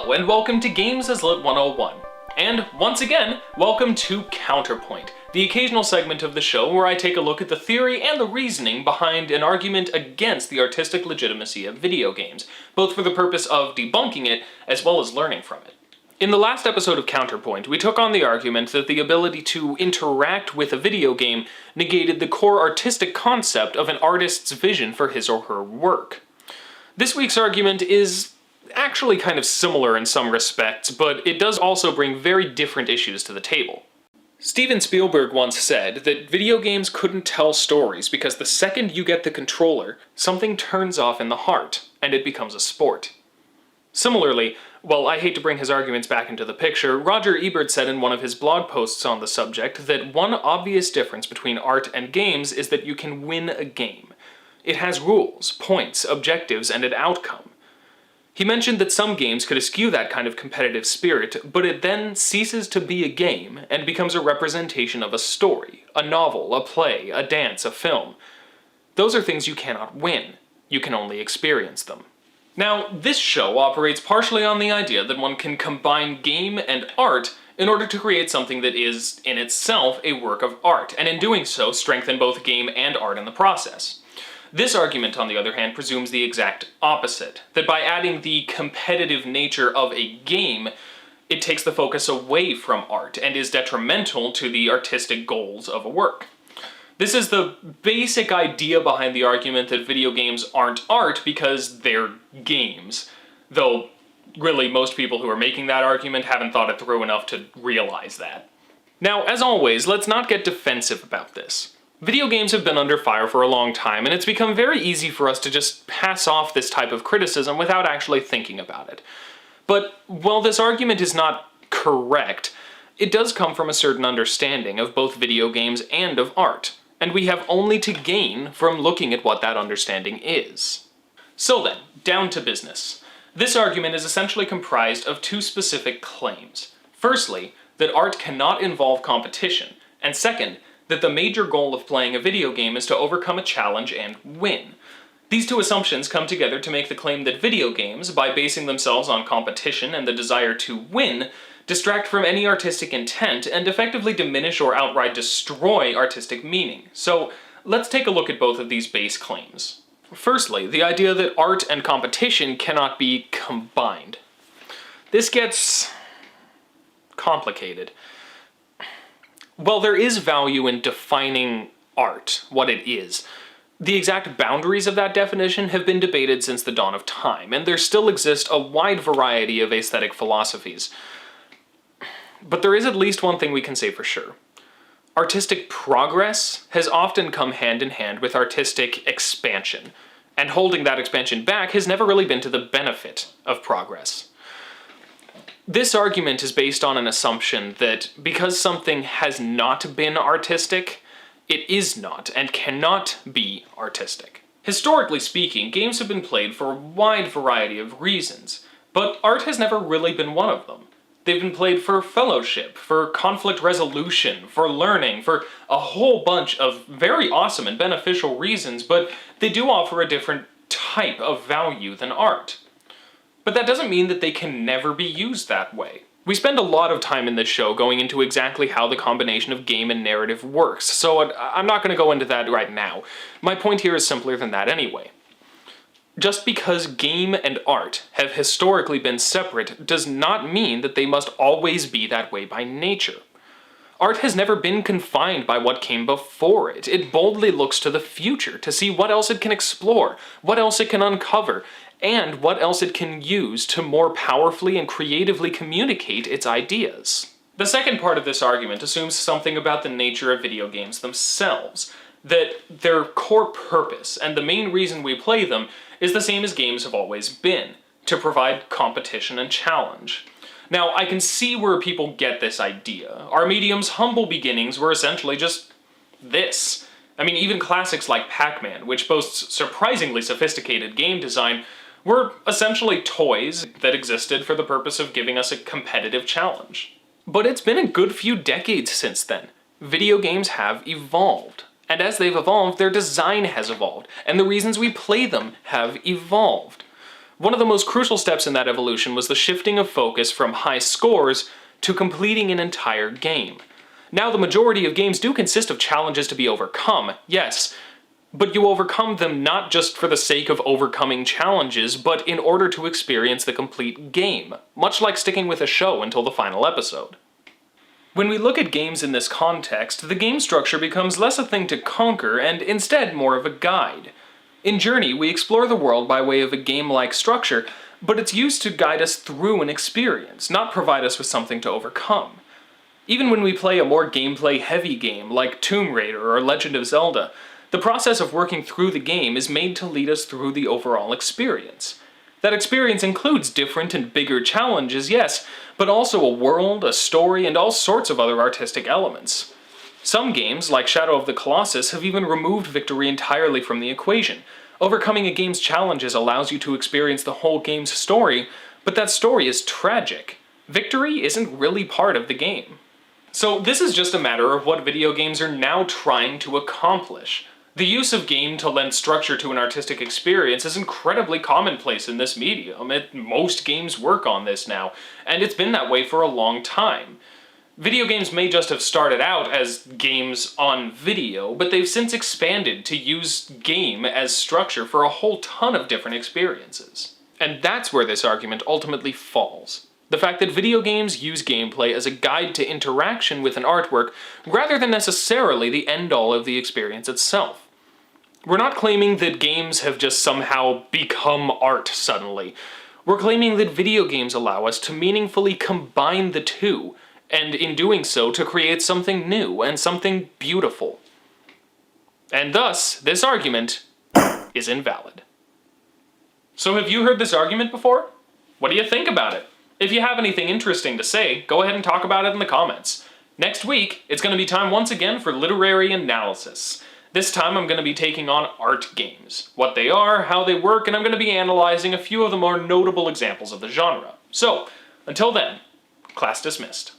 Hello, and welcome to Games as Lit 101. And once again, welcome to Counterpoint, the occasional segment of the show where I take a look at the theory and the reasoning behind an argument against the artistic legitimacy of video games, both for the purpose of debunking it as well as learning from it. In the last episode of Counterpoint, we took on the argument that the ability to interact with a video game negated the core artistic concept of an artist's vision for his or her work. This week's argument is actually kind of similar in some respects, but it does also bring very different issues to the table. Steven Spielberg once said that video games couldn't tell stories because the second you get the controller, something turns off in the heart, and it becomes a sport. Similarly, while I hate to bring his arguments back into the picture, Roger Ebert said in one of his blog posts on the subject that one obvious difference between art and games is that you can win a game. It has rules, points, objectives, and an outcome. He mentioned that some games could eschew that kind of competitive spirit, but it then ceases to be a game and becomes a representation of a story, a novel, a play, a dance, a film. Those are things you cannot win. You can only experience them. Now, this show operates partially on the idea that one can combine game and art in order to create something that is, in itself, a work of art, and in doing so, strengthen both game and art in the process. This argument, on the other hand, presumes the exact opposite, that by adding the competitive nature of a game, it takes the focus away from art and is detrimental to the artistic goals of a work. This is the basic idea behind the argument that video games aren't art because they're games, though really most people who are making that argument haven't thought it through enough to realize that. Now, as always, let's not get defensive about this. Video games have been under fire for a long time, and it's become very easy for us to just pass off this type of criticism without actually thinking about it. But while this argument is not correct, it does come from a certain understanding of both video games and of art, and we have only to gain from looking at what that understanding is. So then, down to business. This argument is essentially comprised of two specific claims. Firstly, that art cannot involve competition, and second, that the major goal of playing a video game is to overcome a challenge and win. These two assumptions come together to make the claim that video games, by basing themselves on competition and the desire to win, distract from any artistic intent and effectively diminish or outright destroy artistic meaning. So let's take a look at both of these base claims. Firstly, the idea that art and competition cannot be combined. This gets complicated. While there is value in defining art, what it is, the exact boundaries of that definition have been debated since the dawn of time, and there still exist a wide variety of aesthetic philosophies. But there is at least one thing we can say for sure. Artistic progress has often come hand in hand with artistic expansion, and holding that expansion back has never really been to the benefit of progress. This argument is based on an assumption that because something has not been artistic, it is not and cannot be artistic. Historically speaking, games have been played for a wide variety of reasons, but art has never really been one of them. They've been played for fellowship, for conflict resolution, for learning, for a whole bunch of very awesome and beneficial reasons, but they do offer a different type of value than art. But that doesn't mean that they can never be used that way. We spend a lot of time in this show going into exactly how the combination of game and narrative works, so I'm not going to go into that right now. My point here is simpler than that anyway. Just because game and art have historically been separate does not mean that they must always be that way by nature. Art has never been confined by what came before it. It boldly looks to the future to see what else it can explore, what else it can uncover, and what else it can use to more powerfully and creatively communicate its ideas. The second part of this argument assumes something about the nature of video games themselves, that their core purpose and the main reason we play them is the same as games have always been, to provide competition and challenge. Now, I can see where people get this idea. Our medium's humble beginnings were essentially just this. I mean, even classics like Pac-Man, which boasts surprisingly sophisticated game design, were essentially toys that existed for the purpose of giving us a competitive challenge. But it's been a good few decades since then. Video games have evolved. And as they've evolved, their design has evolved, and the reasons we play them have evolved. One of the most crucial steps in that evolution was the shifting of focus from high scores to completing an entire game. Now the majority of games do consist of challenges to be overcome, yes, but you overcome them not just for the sake of overcoming challenges, but in order to experience the complete game, much like sticking with a show until the final episode. When we look at games in this context, the game structure becomes less a thing to conquer and instead more of a guide. In Journey, we explore the world by way of a game-like structure, but it's used to guide us through an experience, not provide us with something to overcome. Even when we play a more gameplay-heavy game like Tomb Raider or Legend of Zelda, the process of working through the game is made to lead us through the overall experience. That experience includes different and bigger challenges, yes, but also a world, a story, and all sorts of other artistic elements. Some games, like Shadow of the Colossus, have even removed victory entirely from the equation. Overcoming a game's challenges allows you to experience the whole game's story, but that story is tragic. Victory isn't really part of the game. So this is just a matter of what video games are now trying to accomplish. The use of game to lend structure to an artistic experience is incredibly commonplace in this medium. Most games work on this now, and it's been that way for a long time. Video games may just have started out as games on video, but they've since expanded to use game as structure for a whole ton of different experiences. And that's where this argument ultimately falls. The fact that video games use gameplay as a guide to interaction with an artwork, rather than necessarily the end-all of the experience itself. We're not claiming that games have just somehow become art suddenly. We're claiming that video games allow us to meaningfully combine the two, and in doing so to create something new and something beautiful. And thus, this argument is invalid. So have you heard this argument before? What do you think about it? If you have anything interesting to say, go ahead and talk about it in the comments. Next week, it's going to be time once again for literary analysis. This time I'm going to be taking on art games, what they are, how they work, and I'm going to be analyzing a few of the more notable examples of the genre. So, until then, class dismissed.